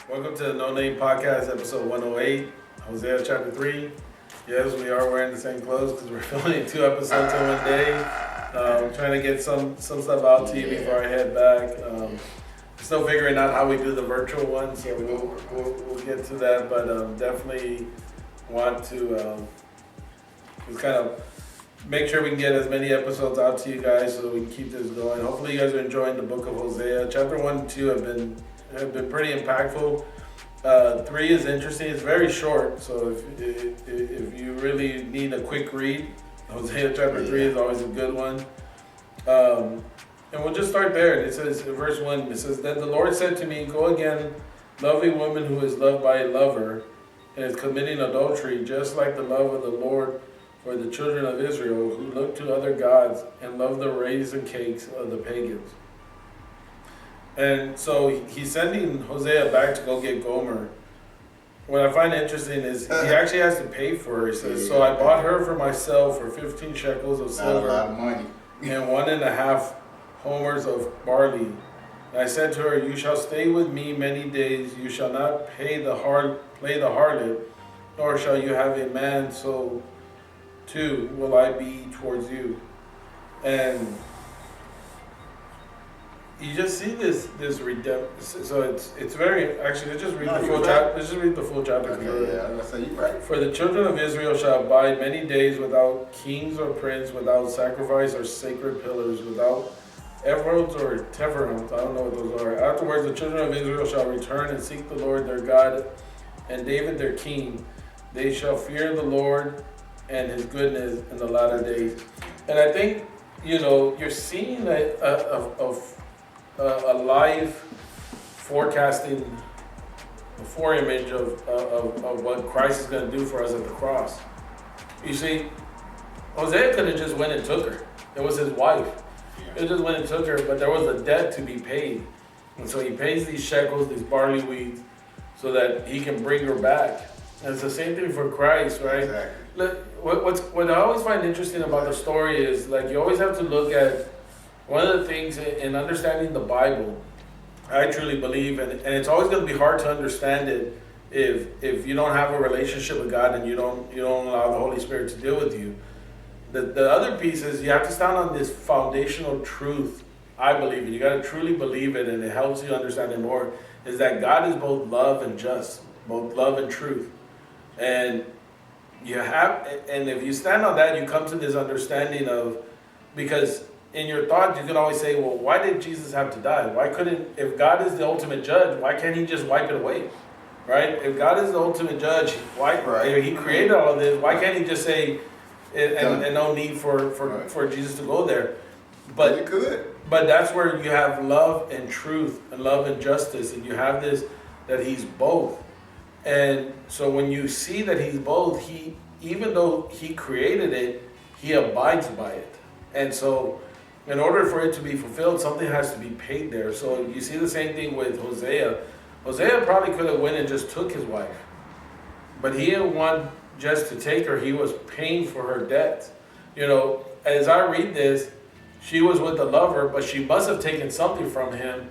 Welcome to the No Name Podcast, episode 108, Hosea chapter 3. Yes, we are wearing the same clothes because we're filming 2 episodes in one day. Trying to get some stuff out to you before I head back. Still figuring out how we do the virtual one, so we'll get to that. But definitely want to just kind of make sure we can get as many episodes out to you guys so we can keep this going. Hopefully you guys are enjoying the book of Hosea. Chapter 1 and 2 have been pretty impactful. 3 is interesting. It's very short, so if you really need a quick read, Hosea chapter 3 is always a good one. And we'll just start there. It says in verse 1, it says, "Then the Lord said to me, go again, love a woman who is loved by a lover and is committing adultery, just like the love of the Lord for the children of Israel, who look to other gods and love the raisin cakes of the pagans." And so he's sending Hosea back to go get Gomer. What I find interesting is he actually has to pay for her. He says, "So I bought her for myself for 15 shekels of silver, a lot of money, and 1.5 homers of barley. And I said to her, you shall stay with me many days. You shall not play the harlot, nor shall you have a man, so too will I be towards you." And you just see this redemption. So it's very, actually, let's just read the full chapter. Let's just read the full chapter. Okay, yeah, I'm gonna say you're right. "For the children of Israel shall abide many days without kings or prince, without sacrifice or sacred pillars, without ephrods or tephrods." I don't know what those are. "Afterwards the children of Israel shall return and seek the Lord their God and David their king. They shall fear the Lord and his goodness in the latter days." And I think, you're seeing a live forecasting, a foreimage of what Christ is going to do for us at the cross. You see, Hosea could have just went and took her. It was his wife. He just went and took her, but there was a debt to be paid. And so he pays these shekels, these barley weeds, so that he can bring her back. And it's the same thing for Christ, right? Exactly. Look, what I always find interesting about the story is, like, you always have to look at one of the things in understanding the Bible. I truly believe, and it's always going to be hard to understand it if you don't have a relationship with God and you don't allow the Holy Spirit to deal with you. The other piece is you have to stand on this foundational truth. I believe it. You got to truly believe it, and it helps you understand it more. Is that God is both love and just, both love and truth, and if you stand on that, you come to this understanding of, because in your thought, you can always say, well, why did Jesus have to die? Why couldn't, if God is the ultimate judge, why can't he just wipe it away? Right? If God is the ultimate judge, if he created all of this, why can't he just say, and no need for Jesus to go there? But you could. But that's where you have love and truth and love and justice, and you have this, that he's both. And so when you see that he's both, even though he created it, he abides by it. And so in order for it to be fulfilled, something has to be paid there. So you see the same thing with Hosea. Hosea probably could have went and just took his wife, but he didn't want just to take her. He was paying for her debt. As I read this, she was with the lover, but she must have taken something from him,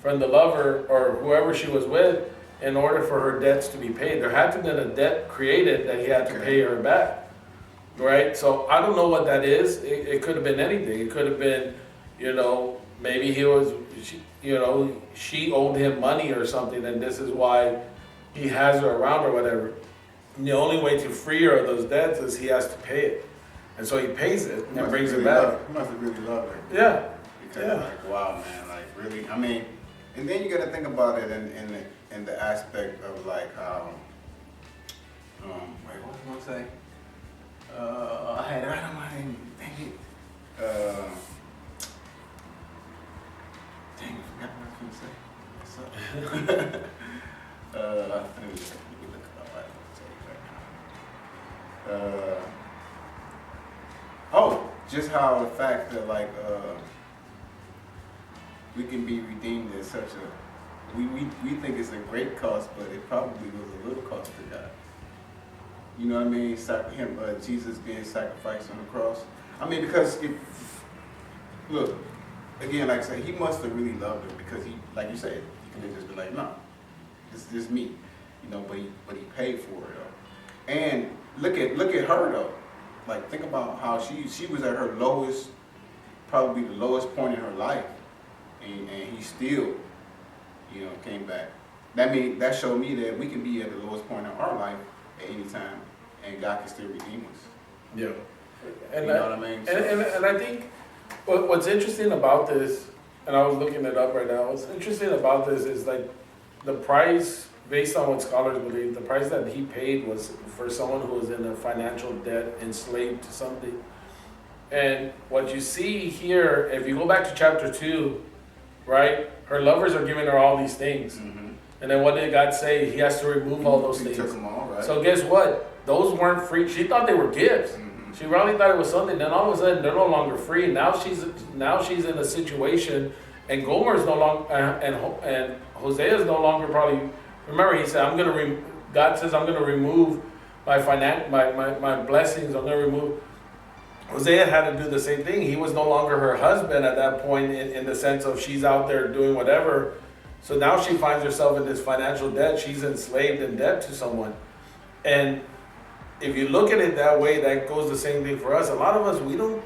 from the lover or whoever she was with, in order for her debts to be paid. There had to have been a debt created that he had to pay her back. Right? So I don't know what that is. It could have been anything. It could have been, maybe she owed him money or something, and this is why he has her around or whatever. And the only way to free her of those debts is he has to pay it. And so he pays it and brings it back. He must have really loved her. Yeah. Because wow, man, really, I mean, and then you got to think about it in the aspect of wait, what was I going to say? I had it right on my name. Dang it. Dang, I forgot what I was going to say. What's up? Let me look it up. I don't know what to tell you right now. Just how the fact that we can be redeemed at such a, we think it's a great cost, but it probably was a little cost to God. You know what I mean? Jesus being sacrificed on the cross. I mean, because look, again, like I said, he must have really loved her, because he, like you said, he could have just been like, no. It's just me, you know. But he paid for it though. And look at her though. Like think about how she was at her lowest, probably the lowest point in her life, and he still, you know, came back. That showed me that we can be at the lowest point in our life at any time, and God can still redeem us. Yeah. You know what I mean? So, And I think what's interesting about this, and I was looking it up right now, what's interesting about this is like the price, based on what scholars believe, the price that he paid was for someone who was in a financial debt, enslaved to something. And what you see here, if you go back to chapter 2, right, her lovers are giving her all these things. mm-hmm. And then what did God say? He has to remove all those He things. took them all, right? So guess what? Those weren't free. She thought they were gifts. Mm-hmm. She probably thought it was something. Then all of a sudden, they're no longer free. Now she's in a situation, and Gomer's no longer, and Hosea is no longer probably. Remember, he said, God says, I'm gonna remove my blessings. I'm gonna remove. Hosea had to do the same thing. He was no longer her husband at that point, in the sense of she's out there doing whatever. So now she finds herself in this financial debt. She's enslaved in debt to someone. And if you look at it that way, that goes the same thing for us. A lot of us, we don't.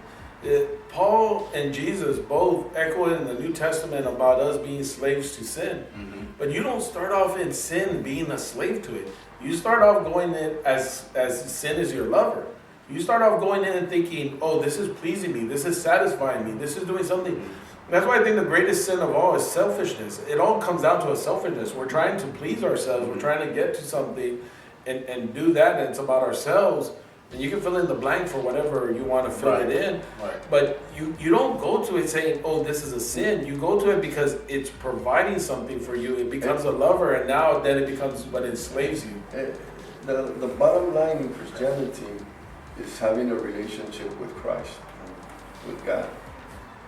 Paul and Jesus both echo in the New Testament about us being slaves to sin. Mm-hmm. But you don't start off in sin being a slave to it. You start off going in as sin is your lover. You start off going in and thinking, oh, this is pleasing me. This is satisfying me. This is doing something. That's why I think the greatest sin of all is selfishness. It all comes down to a selfishness. We're trying to please ourselves. We're trying to get to something and do that, and it's about ourselves. And you can fill in the blank for whatever you want to fill it in. Right. But you don't go to it saying, oh, this is a sin. You go to it because it's providing something for you. It becomes a lover, and now then it becomes what enslaves you. The bottom line in Christianity is having a relationship with Christ, with God.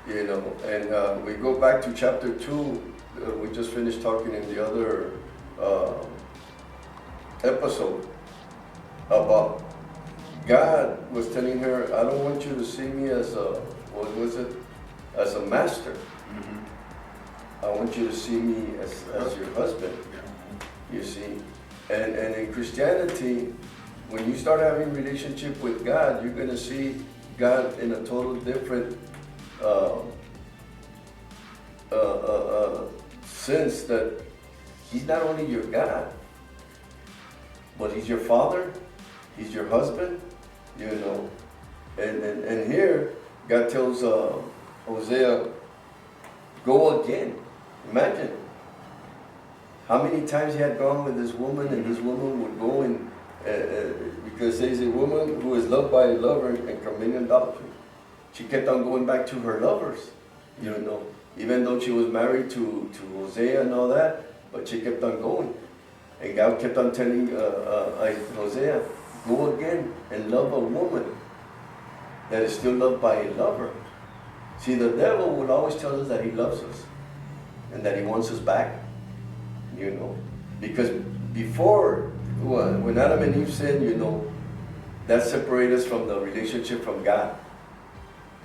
You know, and we go back to chapter 2. We just finished talking in the other episode about God was telling her, I don't want you to see me as as a master. Mm-hmm. I want you to see me as your husband. Yeah. You see, and in Christianity, when you start having relationship with God, you're gonna see God in a total different sense, that He's not only your God, but He's your Father, He's your husband, you know. And here, God tells Hosea, go again. Imagine how many times he had gone with this woman, and this woman would go and, because there's a woman who is loved by a lover and committing adultery. She kept on going back to her lovers, you know, even though she was married to Hosea and all that, but she kept on going. And God kept on telling Hosea, go again and love a woman that is still loved by a lover. See, the devil will always tell us that he loves us and that he wants us back, you know. Because before, when Adam and Eve sinned, you know, that separated us from the relationship from God.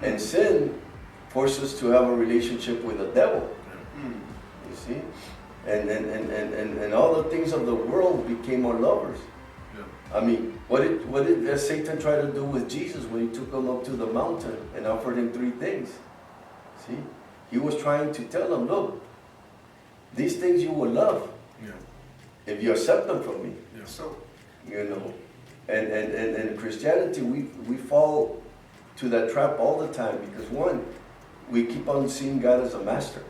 And sin forced us to have a relationship with the devil, you see. And all the things of the world became our lovers. I mean, what did Satan try to do with Jesus when he took him up to the mountain and offered him 3 things? See, he was trying to tell him, look, these things you will love if you accept them from me. Yeah. So, You know, and in Christianity, we fall to that trap all the time, because one, we keep on seeing God as a master.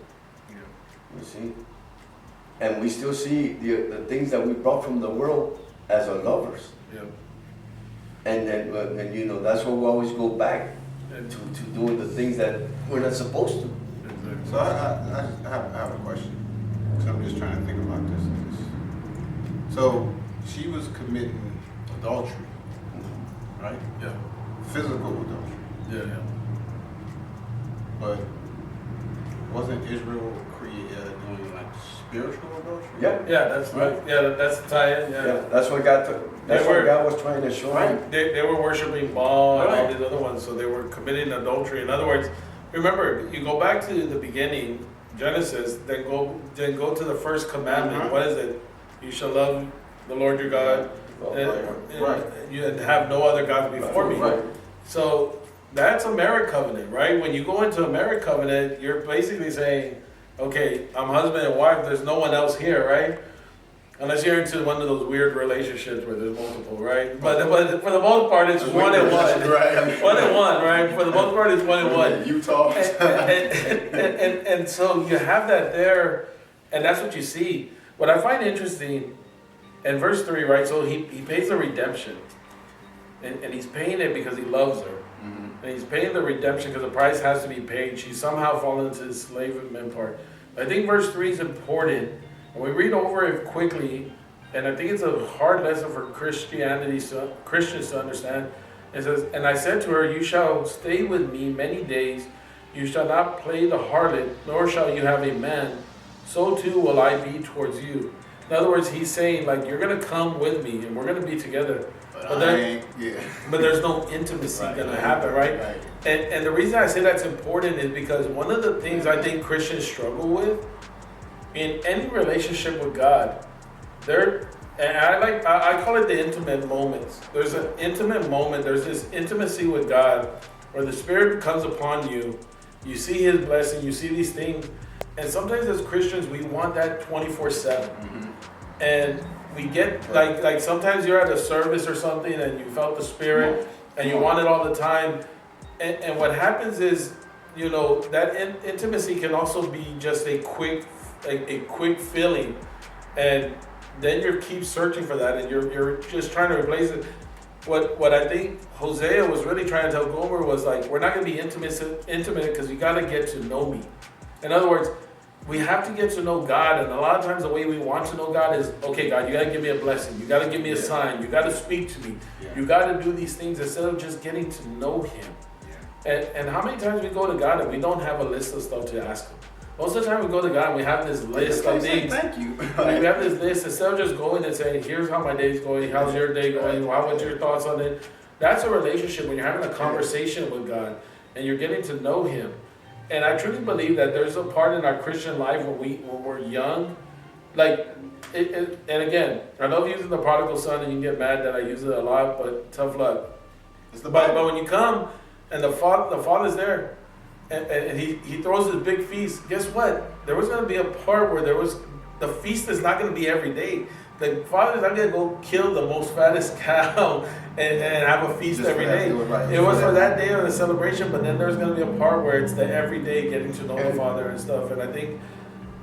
You see, and we still see the things that we brought from the world as our lovers. And then, you know, that's where we always go back to doing the things that we're not supposed to. so I have a question. So I'm just trying to think about this. So she was committing adultery, right? Yeah. Physical adultery. Yeah. But wasn't Israel doing like spiritual adultery? Yeah. Yeah, that's right. Yeah, that's the tie-in. Yeah, that's what God was trying to show him. Right. They were worshiping Baal and all Right. these other ones, so they were committing adultery. In other words, remember, you go back to the beginning, Genesis, then go to the first commandment. Mhm. What is it? You shall love the Lord your God, and you have no other gods before me. Right. So that's a marriage covenant, right? When you go into a marriage covenant, you're basically saying, okay, I'm husband and wife, there's no one else here, right? Unless you're into one of those weird relationships where there's multiple, right? But for the most part, it's one and one. Right. One and one, right? For the most part, it's one and one. Utah. And so you have that there, and that's what you see. What I find interesting in verse 3, right? So he pays the redemption, and he's paying it because he loves her. And he's paying the redemption because the price has to be paid. She's somehow fallen into the enslavement part. I think verse 3 is important. And we read over it quickly, and I think it's a hard lesson for Christians to understand. It says, and I said to her, you shall stay with me many days. You shall not play the harlot, nor shall you have a man. So too will I be towards you. In other words, he's saying, like, you're going to come with me, and we're going to be together. But there's no intimacy going to happen, right? And the reason I say that's important is because one of the things I think Christians struggle with in any relationship with God, and I call it the intimate moments. There's an intimate moment. There's this intimacy with God where the Spirit comes upon you. You see His blessing. You see these things, and sometimes as Christians we want that 24/7, and we get like sometimes you're at a service or something and you felt the Spirit and you want it all the time, and what happens is, you know, that intimacy can also be just a quick feeling, and then you keep searching for that, and you're just trying to replace it. What I think Hosea was really trying to tell Gomer was, like, we're not going to be intimate because you got to get to know me. In other words, we have to get to know God, and a lot of times the way we want to know God is, okay, God, you got to give me a blessing, you got to give me a sign, you got to speak to me, you got to do these things instead of just getting to know Him. And how many times we go to God and we don't have a list of stuff to ask Him? Most of the time we go to God and we have this list of things. Thank you. We have this list instead of just going and saying, here's how my day's going, how's your day going, what's your thoughts on it? That's a relationship when you're having a conversation with God and you're getting to know Him. And I truly believe that there's a part in our Christian life when we're young, like, and again, I love using the prodigal son, and you can get mad that I use it a lot, but tough luck. But when you come and the father's there, and he throws his big feast, guess what? There was going to be a part where the feast is not going to be every day. The father's not going to go kill the most fattest cow and have a feast every day. It was for that day of the celebration, but then there's going to be a part where it's the everyday getting to know the Father and stuff. And I think,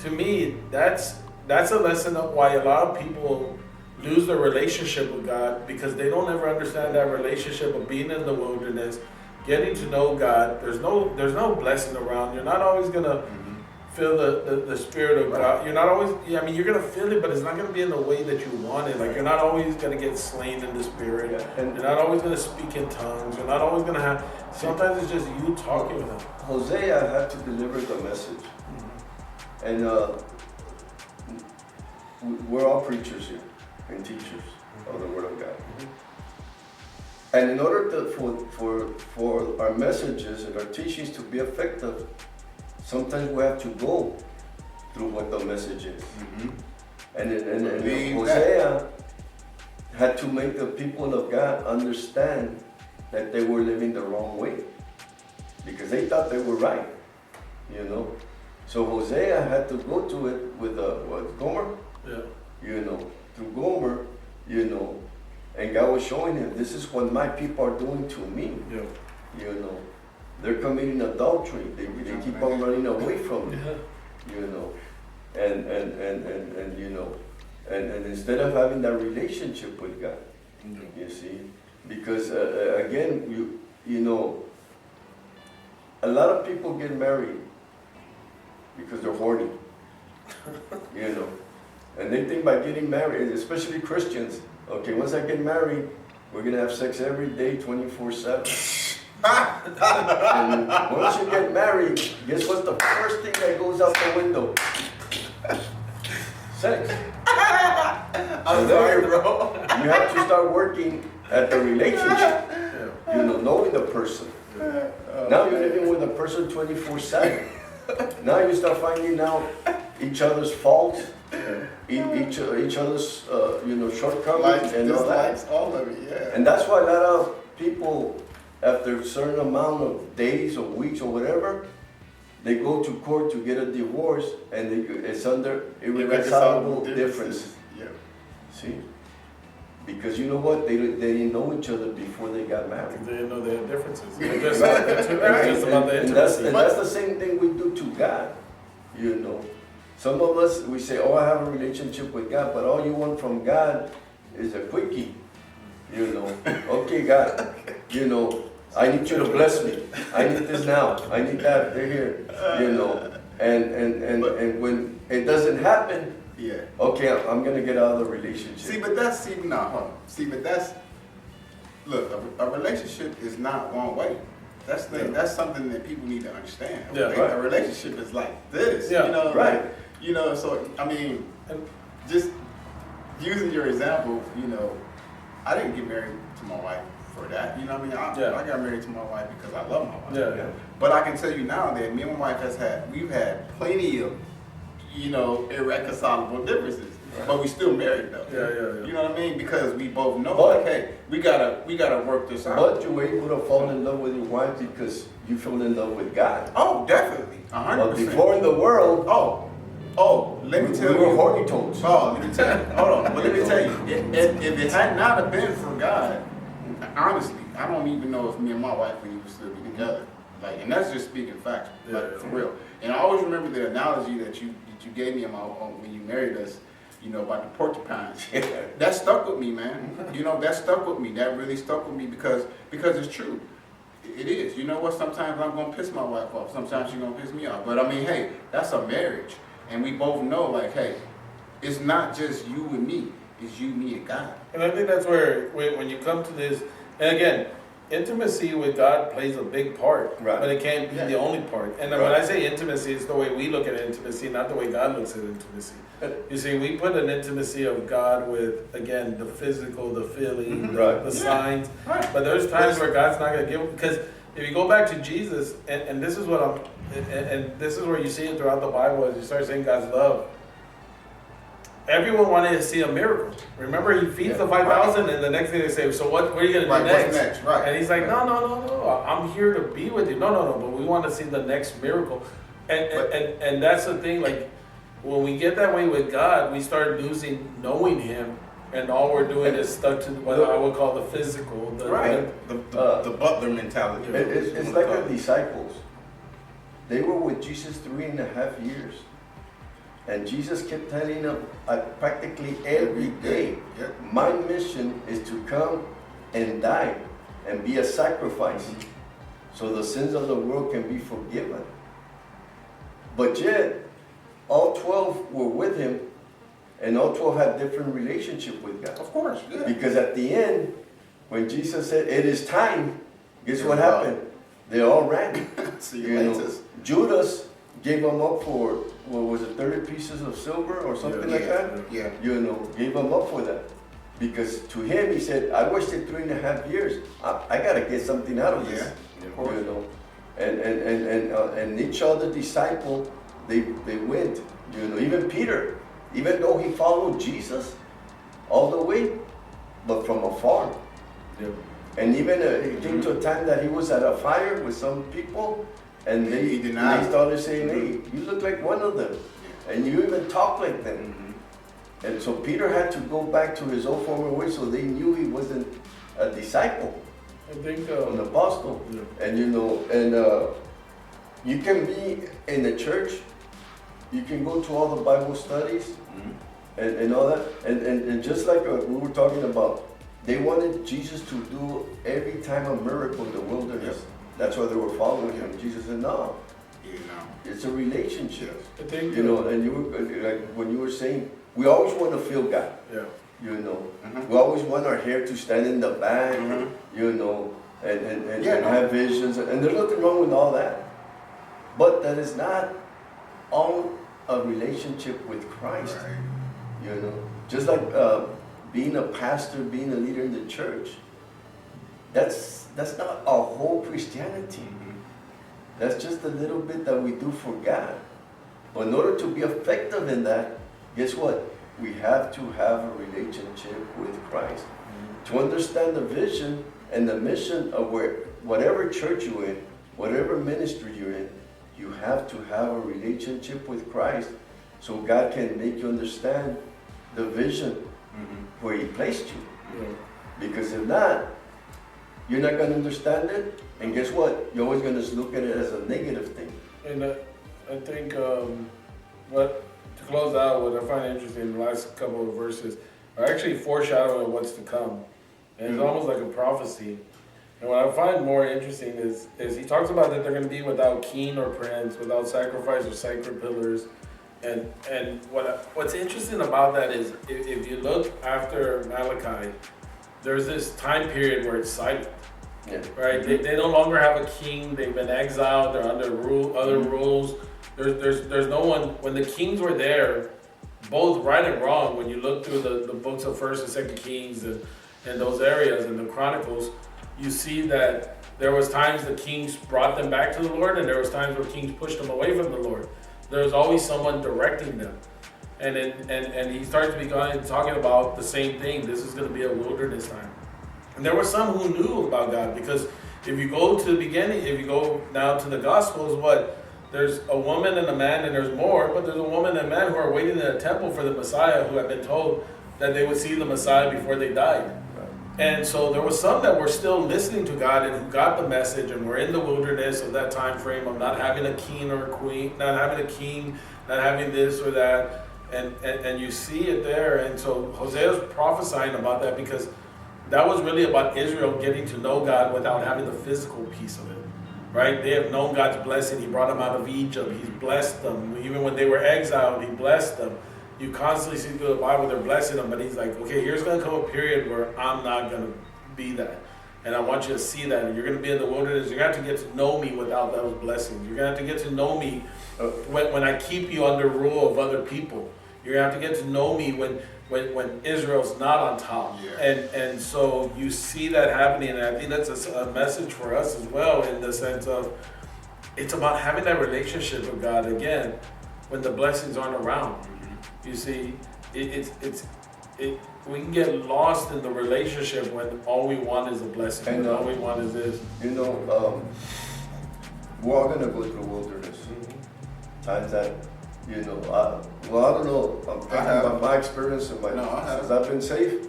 to me, that's a lesson of why a lot of people lose their relationship with God, because they don't ever understand that relationship of being in the wilderness, getting to know God. There's no blessing around. You're not always going to feel the Spirit of God. You're not always, I mean, you're going to feel it, but it's not going to be in the way that you want it. Like, you're not always going to get slain in the Spirit. And you're not always going to speak in tongues. You're not always going to have, sometimes it's just you talking with Him. Hosea had to deliver the message. And we're all preachers here and teachers of the Word of God. And in order for our messages and our teachings to be effective, sometimes we have to go through what the message is. And Hosea had to make the people of God understand that they were living the wrong way, because they thought they were right, you know. So Hosea had to go to it with Gomer, you know, through Gomer, you know, and God was showing him, this is what my people are doing to me, you know. They're committing adultery. They keep on running away from me, you know, and you know, and instead of having that relationship with God, you see, because again, you know, a lot of people get married because they're horny, you know, and they think by getting married, especially Christians, okay, once I get married, we're gonna have sex every day, 24/7. And once you get married, guess what's the first thing that goes out the window? Sex. I'm sorry, bro. You have to start working at the relationship. You know, knowing the person. Now you're living with a person 24/7. Now you start finding out each other's faults. each other's shortcomings and all that. Dislikes, all of it, yeah. And that's why a lot of people, after a certain amount of days or weeks or whatever, they go to court to get a divorce, and it's under irreconcilable differences. Yeah. See? Because you know what? They didn't know each other before they got married. They didn't know they had differences. It's just about the And intimacy. that's the same thing we do to God. You know, some of us, we say, oh, I have a relationship with God, but all you want from God is a quickie. You know, okay, God, you know, I need you to bless me. I need this now. I need that. They're here. You know, and when it doesn't happen, Yeah. okay, I'm gonna get out of the relationship. See, but look, a relationship is not one way. That's something that people need to understand. Yeah, okay? right. A relationship is like this. Yeah, you know, right. like, you know, so I mean, just using your example, you know, I didn't get married to my wife for that. You know what I mean? I got married to my wife because I love my wife. Yeah. But I can tell you now that me and my wife we've had plenty of, you know, irreconcilable differences. Right. But we still married though. Yeah. You know what I mean? Because we both know, But- like, hey, we gotta work this out. But you were able to fall in love with your wife because you fell in love with God. Oh, definitely, 100%. But before in the world, Let me tell we you. were horny toads. Oh, let me tell you. Hold on. But let me tell you, if it had not have been for God, honestly, I don't even know if me and my wife would still be together. Like, and that's just speaking facts, like Yeah. for real. And I always remember the analogy that you gave me when you married us. You know, about the porcupines. That stuck with me, man. You know, that stuck with me. That really stuck with me because it's true. It is. You know what? Sometimes I'm gonna piss my wife off. Sometimes she's gonna piss me off. But I mean, hey, that's a marriage, and we both know, like, hey, it's not just you and me. It's you, me, and God. And I think that's where, when you come to this, and again, intimacy with God plays a big part, Right. but it can't be the only part. And then when I say intimacy, it's the way we look at intimacy, not the way God looks at intimacy. You see, we put an intimacy of God with, again, the physical, the feeling, Right. the signs. Right. But there's times where God's not going to give, because if you go back to Jesus, and this is what and this is where you see it throughout the Bible as you start seeing God's love. Everyone wanted to see a miracle. Remember, he feeds the 5,000, and the next thing they say, so what are you going to do Right, next? what's next? Right. And he's like, no, I'm here to be with you. No, but we want to see the next miracle. And that's the thing, like, when we get that way with God, we start losing knowing him, and all we're doing is stuck to what I would call the physical. Right. The butler mentality. It's like the disciples. They were with Jesus 3.5 years. And Jesus kept telling them practically every day, Yep. my mission is to come and die and be a sacrifice so the sins of the world can be forgiven. But yet, all 12 were with him, and all 12 had different relationship with God. Of course, yeah. Because at the end, when Jesus said, it is time, guess what Yeah. happened? They all ran. See you You know, later. Judas gave him up for, what was it, 30 pieces of silver or something like that? Yeah. You know, gave him up for that. Because to him, he said, I wasted 3.5 years. I got to get something out of this. Yeah, of course. You know, and each other disciple, they went. You know, even Peter, even though he followed Jesus all the way, but from afar. Yeah. And even it came to a time that he was at a fire with some people, and He denied. they started saying, hey, you look like one of them, and you even talk like them. Mm-hmm. And so Peter had to go back to his old former way, so they knew he wasn't a disciple, I think, an apostle. yeah. And you know, you can be in the church, you can go to all the Bible studies, and all that, and just like we were talking about, they wanted Jesus to do every time a miracle in the wilderness. Yep. That's why they were following him. Jesus said, no, You know. it's a relationship. I think, You know, and you were, like when you were saying, we always want to feel God. yeah. You know, Mhm. we always want our hair to stand in the back, Mhm. you know, and Yeah, no. have visions, and there's nothing wrong with all that. But that is not all a relationship with Christ, Right. you know. Just like being a pastor, being a leader in the church, that's not our whole Christianity. Mhm. That's just a little bit that we do for God. But in order to be effective in that, guess what? we have to have a relationship with Christ. To understand the vision and the mission of whatever church you're in, whatever ministry you're in, you have to have a relationship with Christ so God can make you understand the vision where He placed you. Yeah. Because if not, you're not going to understand it, and guess what? You're always going to look at it as a negative thing. And I think to close out, what I find interesting in the last couple of verses are actually foreshadowing what's to come. And it's almost like a prophecy. And what I find more interesting is he talks about that they're going to be without king or prince, without sacrifice or sacred pillars. And what's interesting about that is if you look after Malachi, there's this time period where it's silent. Yeah. Right? They no longer have a king. They've been exiled. They're under other rules. There's no one. When the kings were there, both right and wrong, when you look through the books of First and Second Kings and those areas and the Chronicles, you see that there was times the kings brought them back to the Lord, and there was times where kings pushed them away from the Lord. There was always someone directing them. And he starts talking about the same thing. This is going to be a wilderness time. And there were some who knew about God, because if you go to the beginning, if you go now to the Gospels, there's a woman and a man, and there's more, but there's a woman and a man who are waiting in a temple for the Messiah, who had been told that they would see the Messiah before they died. And so there were some that were still listening to God and who got the message and were in the wilderness of that time frame of not having a king or a queen, not having a king, not having this or that. And you see it there. And so Hosea's prophesying about that, because that was really about Israel getting to know God without having the physical piece of it. Right? They have known God's blessing. He brought them out of Egypt. He's blessed them. Even when they were exiled, He blessed them. You constantly see through the Bible they're blessing them, but He's like, okay, here's going to come a period where I'm not going to be that. And I want you to see that. And you're going to be in the wilderness. You're going to have to get to know me without those blessings. You're going to have to get to know me when I keep you under rule of other people. You're going to have to get to know me when Israel's not on top. Yeah. And so you see that happening. And I think that's a message for us as well, in the sense of it's about having that relationship with God again when the blessings aren't around. You see, we can get lost in the relationship when all we want is a blessing, and all we want is this. We're all going to go through wilderness. Times that, I don't know, I'm thinking about my experience and since I've been safe.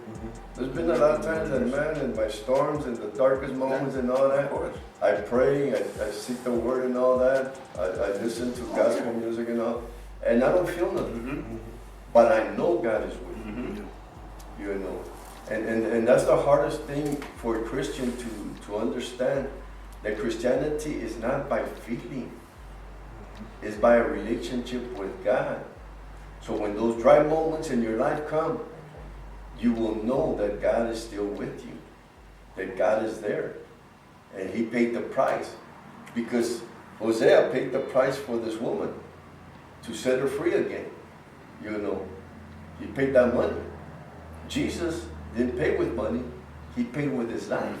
There's been a lot of times that, man, in my storms and the darkest moments and all that, I pray, I seek the word and all that, I listen to gospel music and all, and I don't feel nothing. But I know God is with me, and that's the hardest thing for a Christian to understand, that Christianity is not by feeling, it's by a relationship with God. So when those dry moments in your life come, you will know that God is still with you, that God is there, and He paid the price, because Hosea paid the price for this woman to set her free again. He paid that money. Jesus didn't pay with money, He paid with His life.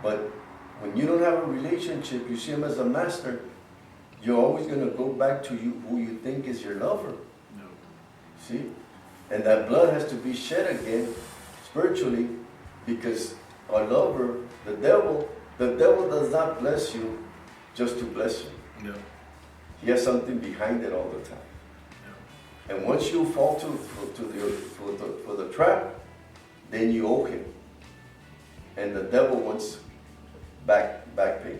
But when you don't have a relationship, you see Him as a master, you're always going to go back to who you think is your lover. No. See? And that blood has to be shed again spiritually, because our lover, the devil does not bless you just to bless you. No. He has something behind it all the time. No. And once you fall for the trap, then you owe him. And the devil wants back pay.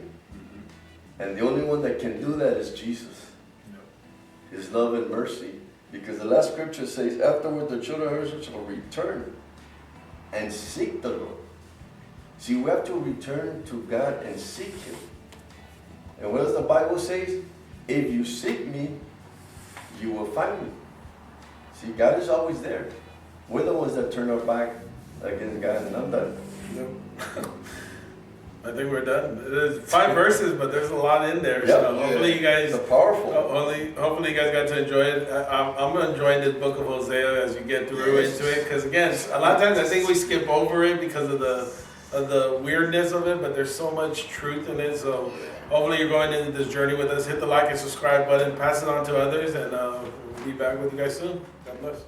And the only one that can do that is Jesus. No. His love and mercy. Because the last scripture says, afterward the children of Israel shall return and seek the Lord. See, we have to return to God and seek Him. And what does the Bible say? If you seek me, you will find me. See, God is always there. We're the ones that turn our back against God, and I'm done. I think we're done. There's 5 verses, but there's a lot in there. Yep. So hopefully you guys, it's powerful. Hopefully you guys got to enjoy it. I'm enjoying this book of Hosea as you get through into it, because again, a lot of times I think we skip over it because of the weirdness of it, but there's so much truth in it. So hopefully you're going into this journey with us. Hit the like and subscribe button, pass it on to others, and we'll be back with you guys soon. God bless.